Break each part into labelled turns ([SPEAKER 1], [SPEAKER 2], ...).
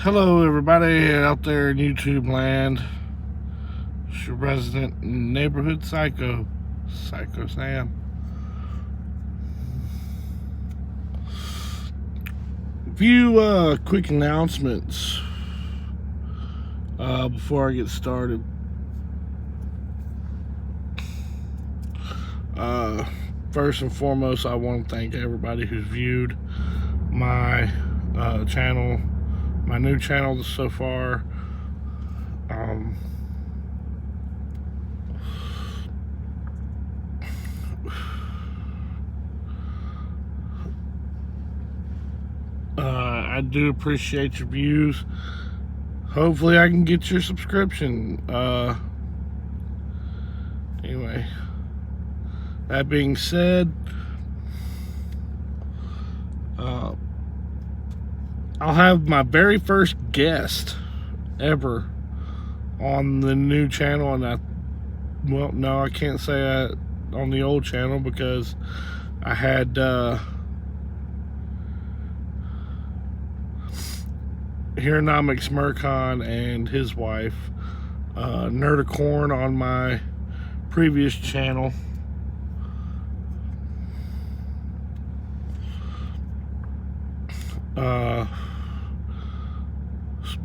[SPEAKER 1] Hello everybody out there in YouTube land. It's your resident neighborhood psycho, Psyco Sam. A few quick announcements before I get started. First and foremost, I want to thank everybody who's viewed my channel, my new channel so far. I do appreciate your views. Hopefully I can get your subscription. Anyway, that being said, I'll have my very first guest ever on the new channel, and well, no, I can't say that on the old channel because I had Heronomics Mercon and his wife, Nerdicorn, on my previous channel.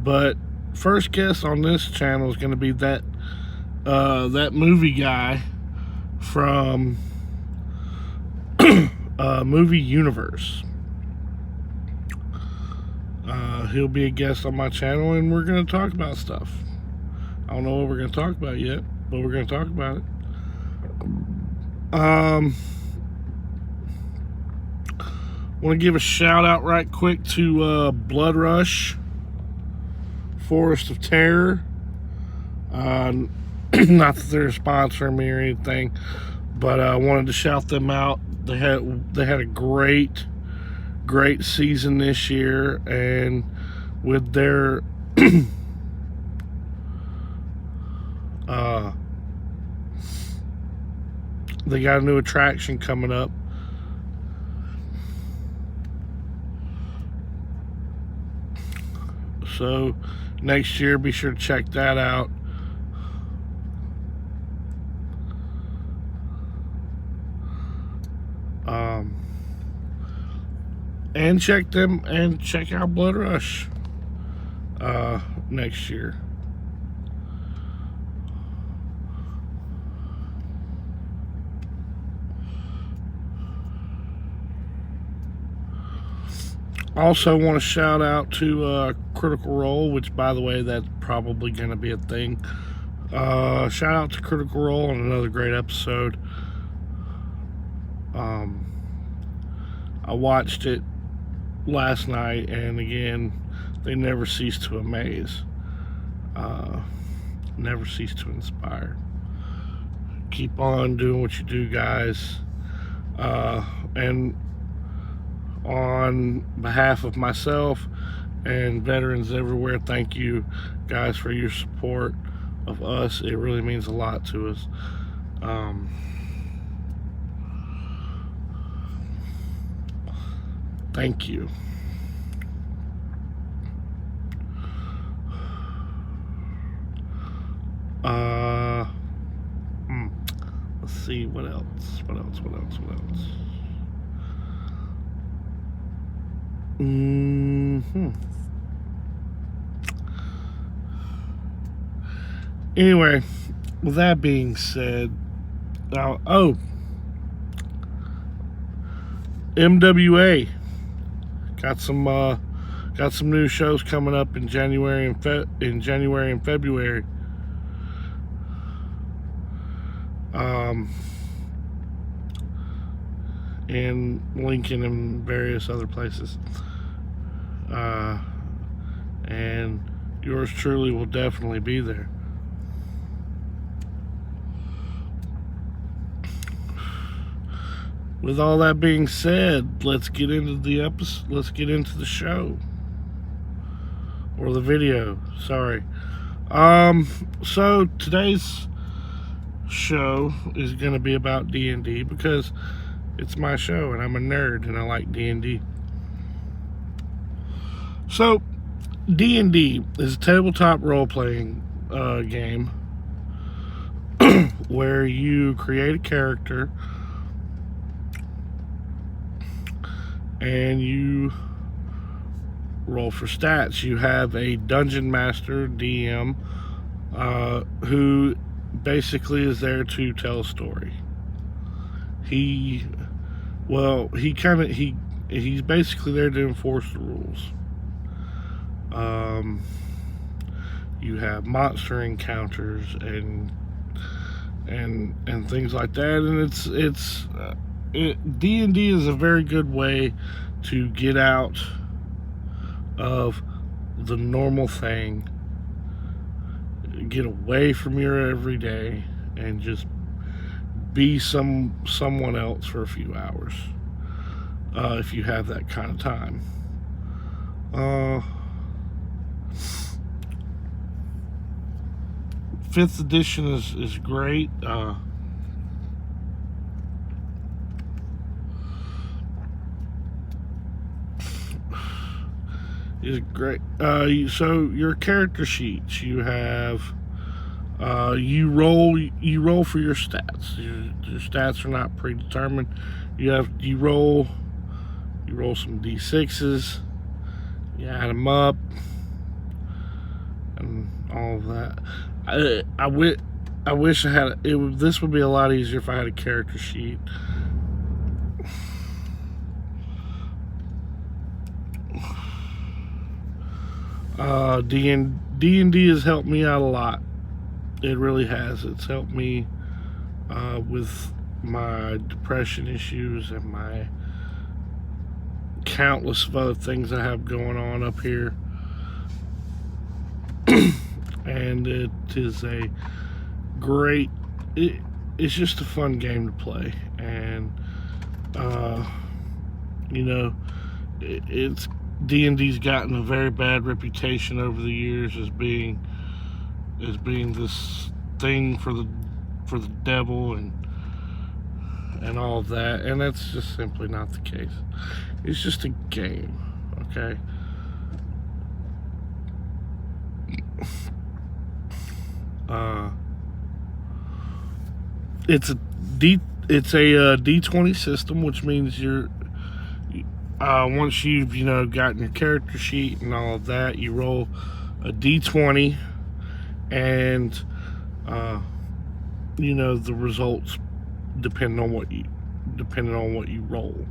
[SPEAKER 1] But first guest on this channel is going to be that movie guy from Movie Universe. He'll be a guest on my channel, and we're going to talk about stuff. I don't know what we're going to talk about yet, but we're going to talk about it. Want to give a shout out right quick to Blood Rush, Forest of Terror. Not that they're sponsoring me or anything, but I wanted to shout them out. They had a great season this year, and with their they got a new attraction coming up. So next year, be sure to check that out. And check out Blood Rush next year. Also want to shout out to Critical Role, which, by the way, that's probably going to be a thing. Shout out to Critical Role on another great episode. I watched it last night, and again, they never cease to amaze. Never cease to inspire. Keep on doing what you do, guys. And on behalf of myself and veterans everywhere, thank you guys for your support of us. It really means a lot to us. Thank you. Let's see, what else? Anyway, with that being said, now, MWA got some new shows coming up in January and February. In Lincoln and various other places. And yours truly will definitely be there. With all that being said, let's get into the episode. Let's get into the show, or the video. Sorry. So today's show is going to be about D&D because it's my show and I'm a nerd and I like D&D. So D&D is a tabletop role-playing game where you create a character and you roll for stats. You have a dungeon master, DM, who basically is there to tell a story. He's basically there to enforce the rules. You have monster encounters and things like that, and D&D is a very good way to get out of the normal thing, get away from your everyday, and just be someone else for a few hours, if you have that kind of time. 5th edition is great. Is great. So your character sheets, you have you roll for your stats. Your stats are not predetermined. You roll some d6s, you add them up, and all of that. I wish I had this would be a lot easier if I had a character sheet. D&D has helped me out a lot. It really has. It's helped me with my depression issues and my countless of other things I have going on up here. And it is a great, it's just a fun game to play. And it's D&D's gotten a very bad reputation over the years as being this thing for the devil and all of that, and that's just simply not the case. It's just a game, okay? It's a D20 system, which means you're once you've gotten your character sheet and all of that, you roll a D20, and the results depending on what you roll.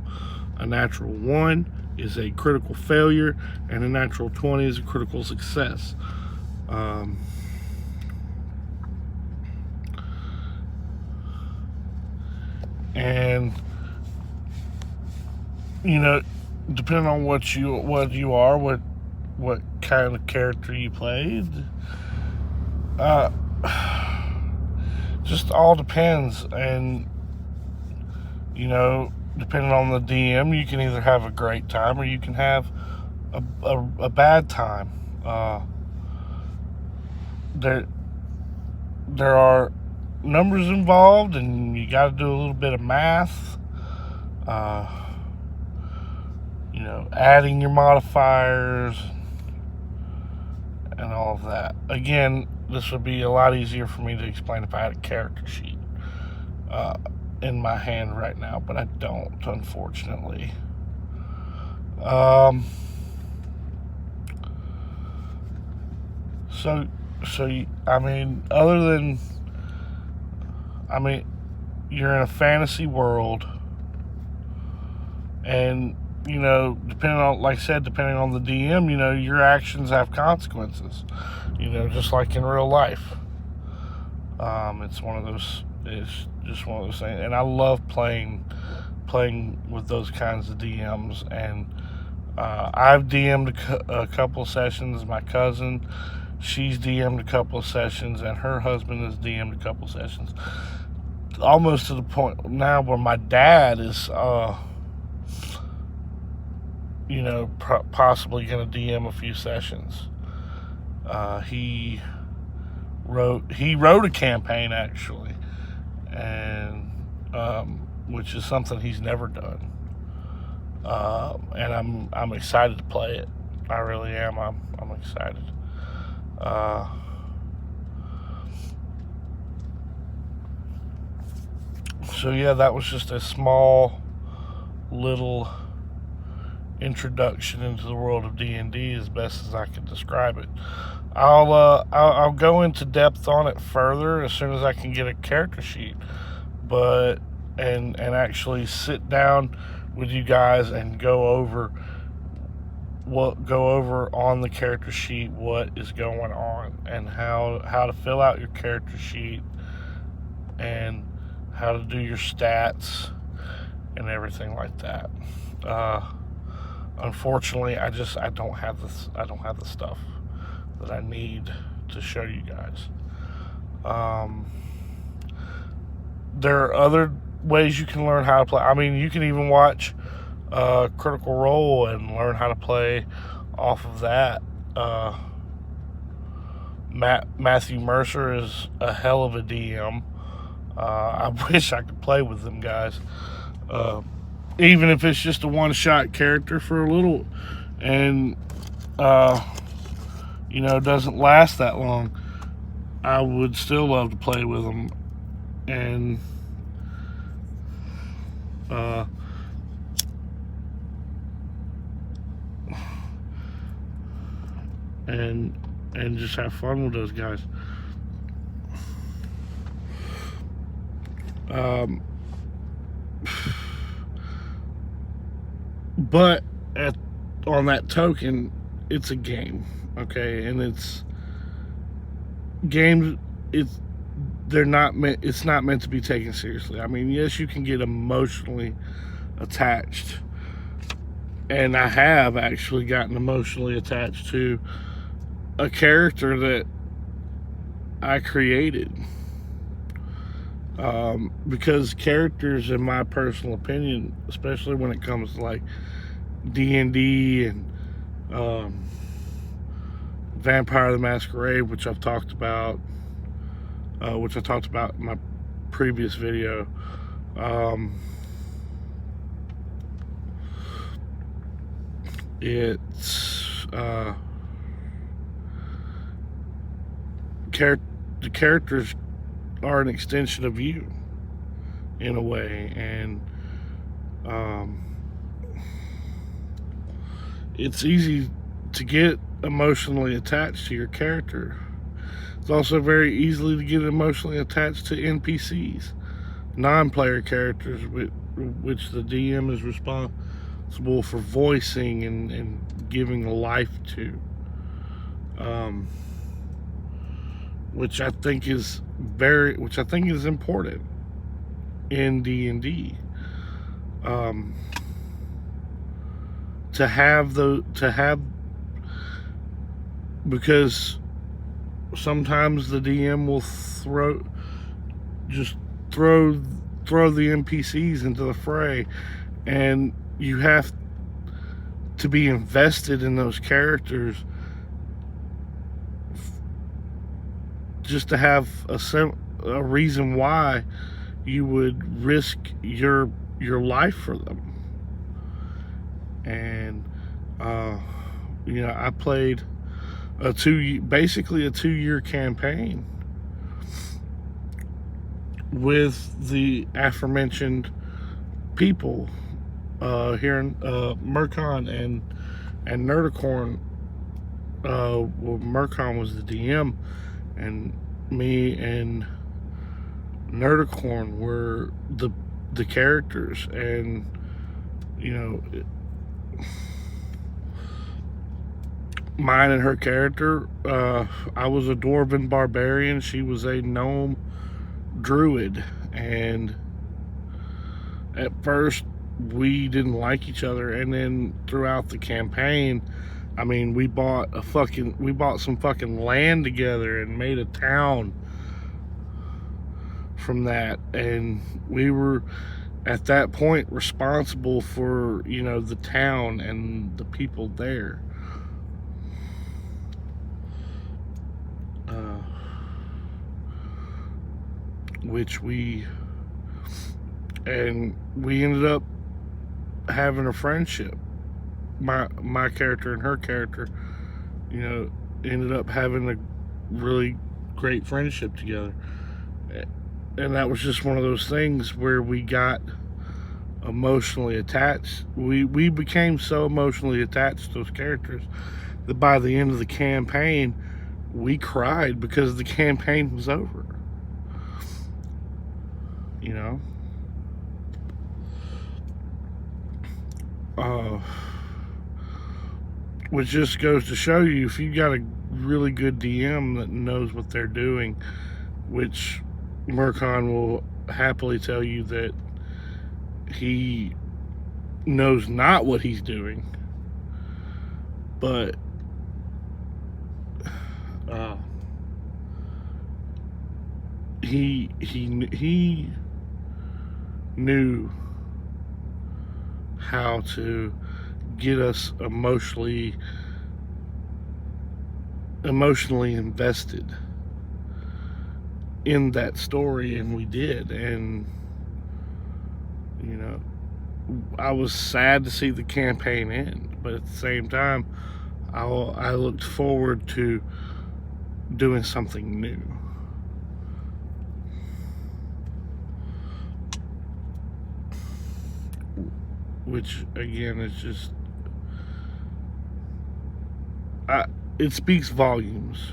[SPEAKER 1] A natural 1 is a critical failure, and a natural 20 is a critical success. And depending on what you are, what kind of character you played, just all depends. And depending on the DM, you can either have a great time or you can have a bad time. There are numbers involved, and you got to do a little bit of math. Adding your modifiers and all of that. Again, this would be a lot easier for me to explain if I had a character sheet in my hand right now, but I don't, unfortunately. You're in a fantasy world, and depending on the DM, your actions have consequences, just like in real life. It's just one of those things, and I love playing with those kinds of DMs. And I've DM'd a couple of sessions. My cousin, she's DM'd a couple of sessions, and her husband has DM'd a couple of sessions, almost to the point now where my dad is possibly going to DM a few sessions. He wrote a campaign, actually, and which is something he's never done. And I'm excited to play it, I really am. I'm excited. So yeah, that was just a small little introduction into the world of D&D as best as I can describe it. I'll go into depth on it further as soon as I can get a character sheet, but and actually sit down with you guys and go over on the character sheet what is going on and how to fill out your character sheet and how to do your stats and everything like that. Unfortunately, I don't have the stuff that I need to show you guys. There are other ways you can learn how to play. I mean, you can even watch Critical Role and learn how to play off of that. Matthew Mercer is a hell of a DM. I wish I could play with them guys. Even if it's just a one-shot character for a little, and doesn't last that long, I would still love to play with them. And just have fun with those guys. But on that token, it's a game, okay, and it's games. It's not meant to be taken seriously. I mean, yes, you can get emotionally attached, and I have actually gotten emotionally attached to a character that I created. Because characters, in my personal opinion, especially when it comes to like D&D and Vampire the Masquerade, which I talked about in my previous video. It's the characters are an extension of you in a way, and it's easy to get emotionally attached to your character. It's also very easily to get emotionally attached to NPCs, non-player characters, which the DM is responsible for voicing and giving life to, which I think is important in D&D. Because sometimes the DM will throw the NPCs into the fray, and you have to be invested in those characters just to have a reason why you would risk your life for them. And I played basically a 2-year campaign with the aforementioned people here in Mercon and Nerdicorn. Well, Mercon was the DM, and me and Nerdicorn were the characters. And mine and her character, I was a dwarven barbarian, she was a gnome druid, and at first we didn't like each other, and then throughout the campaign, I mean, we bought some fucking land together and made a town from that, and we were at that point responsible for the town and the people there. Which we ended up having a friendship my character and her character, you know, ended up having a really great friendship together. And that was just one of those things where we got emotionally attached. We became so emotionally attached to those characters that by the end of the campaign, we cried because the campaign was over. You know? Which just goes to show you, if you got a really good DM that knows what they're doing, which Murkon will happily tell you that he knows not what he's doing, but he knew how to get us emotionally invested in that story, and we did. And you know, I was sad to see the campaign end, but at the same time, I looked forward to doing something new. Which again is just, it speaks volumes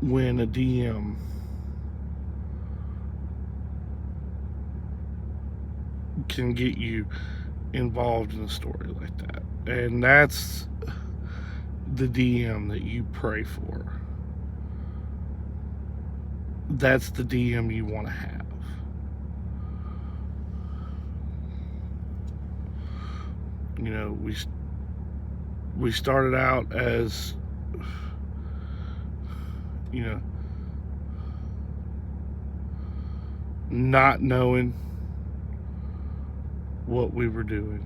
[SPEAKER 1] when a DM can get you involved in a story like that. And that's the DM that you pray for. That's the DM you want to have. You know, we started out as, you know, not knowing what we were doing.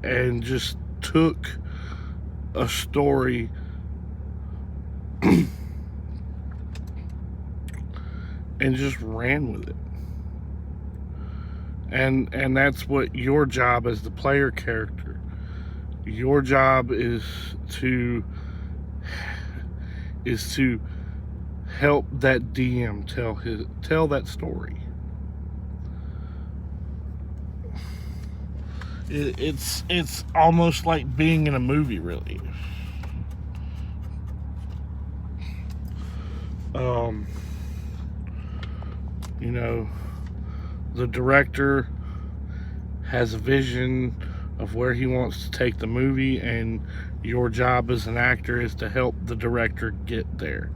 [SPEAKER 1] And just took a story and just ran with it. And that's what your job as the player character. Your job is to help that DM tell that story. It's almost like being in a movie, really. You know, the director has a vision of where he wants to take the movie, and your job as an actor is to help the director get there.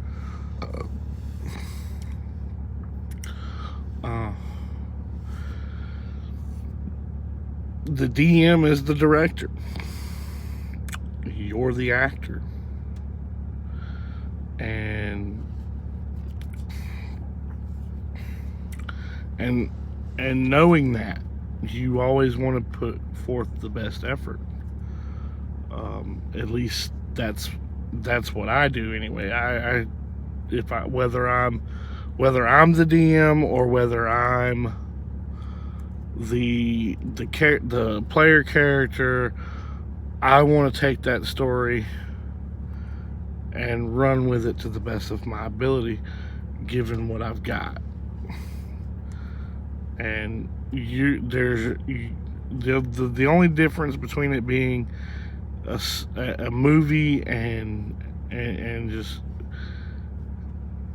[SPEAKER 1] The DM is the director. You're the actor. And knowing that, you always want to put forth the best effort. At least that's what I do anyway. Whether I'm the DM or whether I'm the player character, I want to take that story and run with it to the best of my ability, given what I've got. And the only difference between it being a movie and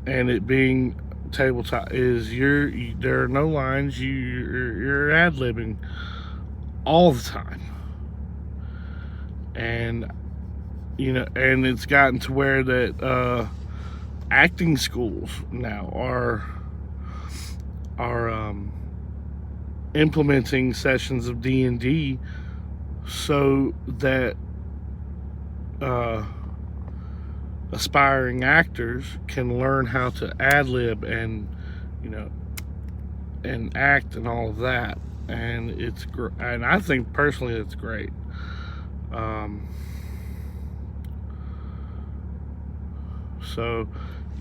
[SPEAKER 1] it being tabletop is there are no lines. You're ad-libbing all the time. And you know, and it's gotten to where that acting schools now are implementing sessions of DnD so that aspiring actors can learn how to ad-lib and, you know, and act and all of that. And it's and I think personally it's great. So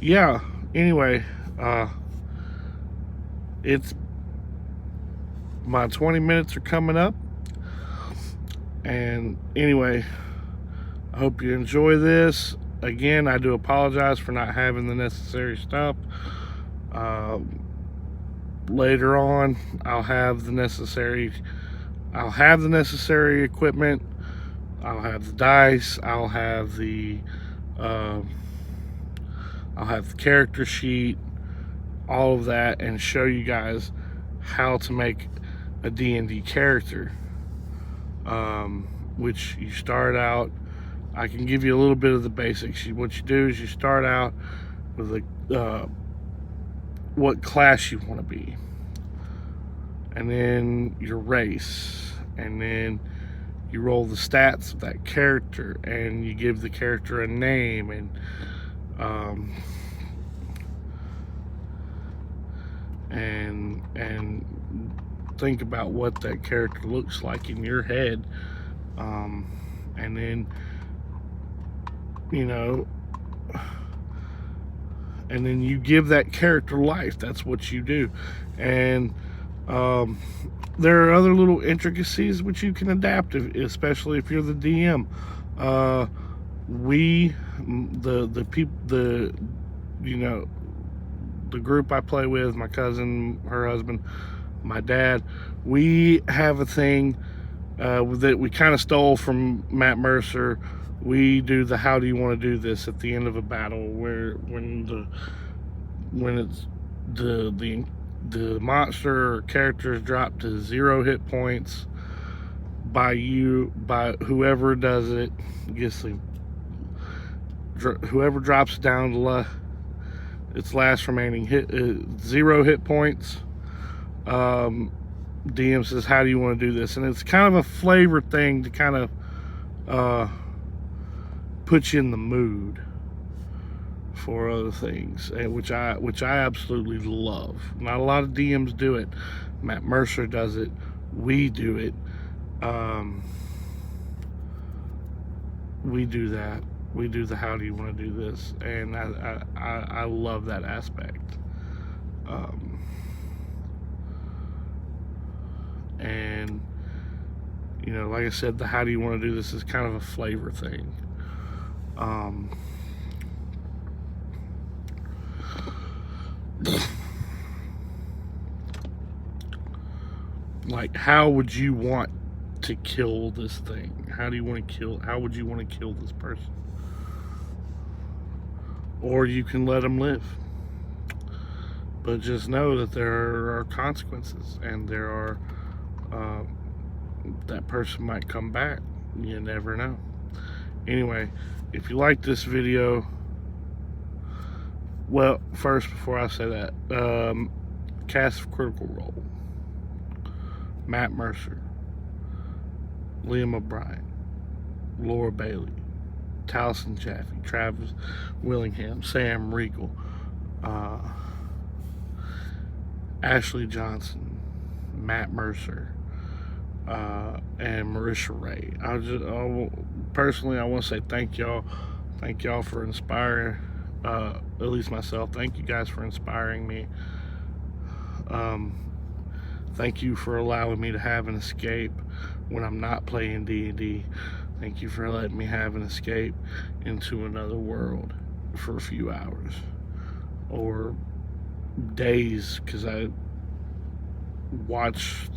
[SPEAKER 1] yeah, anyway, it's my 20 minutes are coming up. And anyway, I hope you enjoy this. Again, I do apologize for not having the necessary stuff. Later on, I'll have the necessary equipment. I'll have the dice. I'll have the character sheet, all of that, and show you guys how to make a D&D character. Which you start out, I can give you a little bit of the basics. What you do is you start out with what class you want to be, and then your race, and then you roll the stats of that character, and you give the character a name, and think about what that character looks like in your head, and then, you know, and then you give that character life. That's what you do. And there are other little intricacies which you can adapt, especially if you're the DM. The group I play with, my cousin, her husband, my dad, we have a thing that we kind of stole from Matt Mercer. We do the "How do you want to do this" at the end of a battle, where when it's the monster or character is dropped to 0 hit points by whoever does it, whoever drops it down to its last remaining 0 hit points. DM says, "How do you want to do this?" And it's kind of a flavor thing to kind of put you in the mood for other things, and which I absolutely love. Not a lot of DMs do it. Matt Mercer does it. We do it. We do that. We do the "How do you want to do this?" And I love that aspect. And, you know, like I said, the "How do you want to do this" is kind of a flavor thing. Like, how would you want to kill this thing? How would you want to kill this person? Or you can let them live. But just know that there are consequences, and there are that person might come back. You never know. Anyway, if you like this video, well, first, before I say that, cast of Critical Role: Matt Mercer, Liam O'Brien, Laura Bailey, Taliesin Jaffe, Travis Willingham, Sam Riegel, Ashley Johnson, Matt Mercer, and Marisha Ray. Personally, I want to say thank y'all for inspiring, at least myself. Thank you guys for inspiring me. Thank you for allowing me to have an escape when I'm not playing D&D. Thank you for letting me have an escape into another world for a few hours or days, because I watch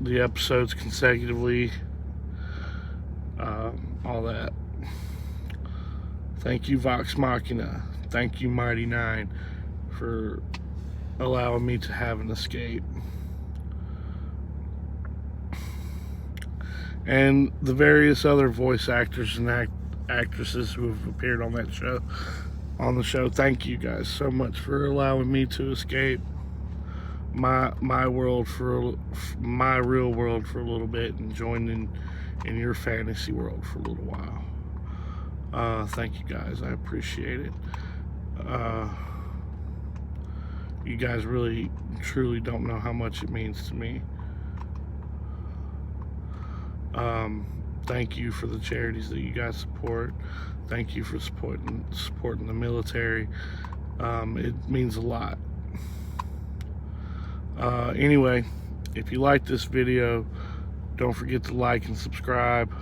[SPEAKER 1] the episodes consecutively, all that. Thank you, Vox Machina. Thank you, Mighty Nine, for allowing me to have an escape. And the various other voice actors and actresses who have appeared on the show, thank you guys so much for allowing me to escape my world, for my real world, for a little bit, and join in your fantasy world for a little while. Thank you guys, I appreciate it. You guys really truly don't know how much it means to me. Thank you for the charities that you guys support. Thank you for supporting the military. It means a lot. Anyway, if you like this video, don't forget to like and subscribe.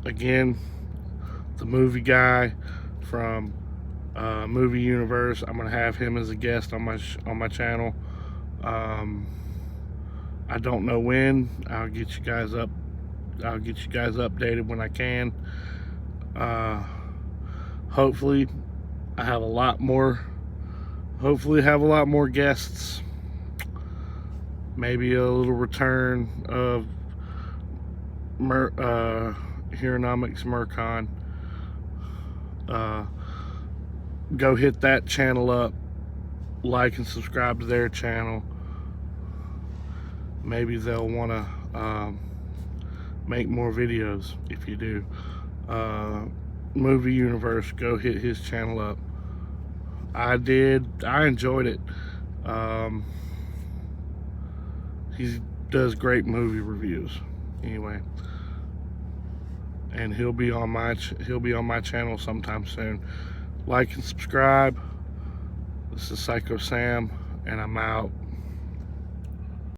[SPEAKER 1] Again, the movie guy from Movie Universe, I'm gonna have him as a guest on my channel. I don't know when. I'll get you guys updated when I can. Hopefully have a lot more guests. Maybe a little return of Heronomics Murcon. Go hit that channel up, like and subscribe to their channel. Maybe they'll want to make more videos. If you do, Movie Universe, go hit his channel up. I enjoyed it. He does great movie reviews. Anyway, and he'll be on my channel sometime soon. Like and subscribe. This is Psycho Sam, and I'm out.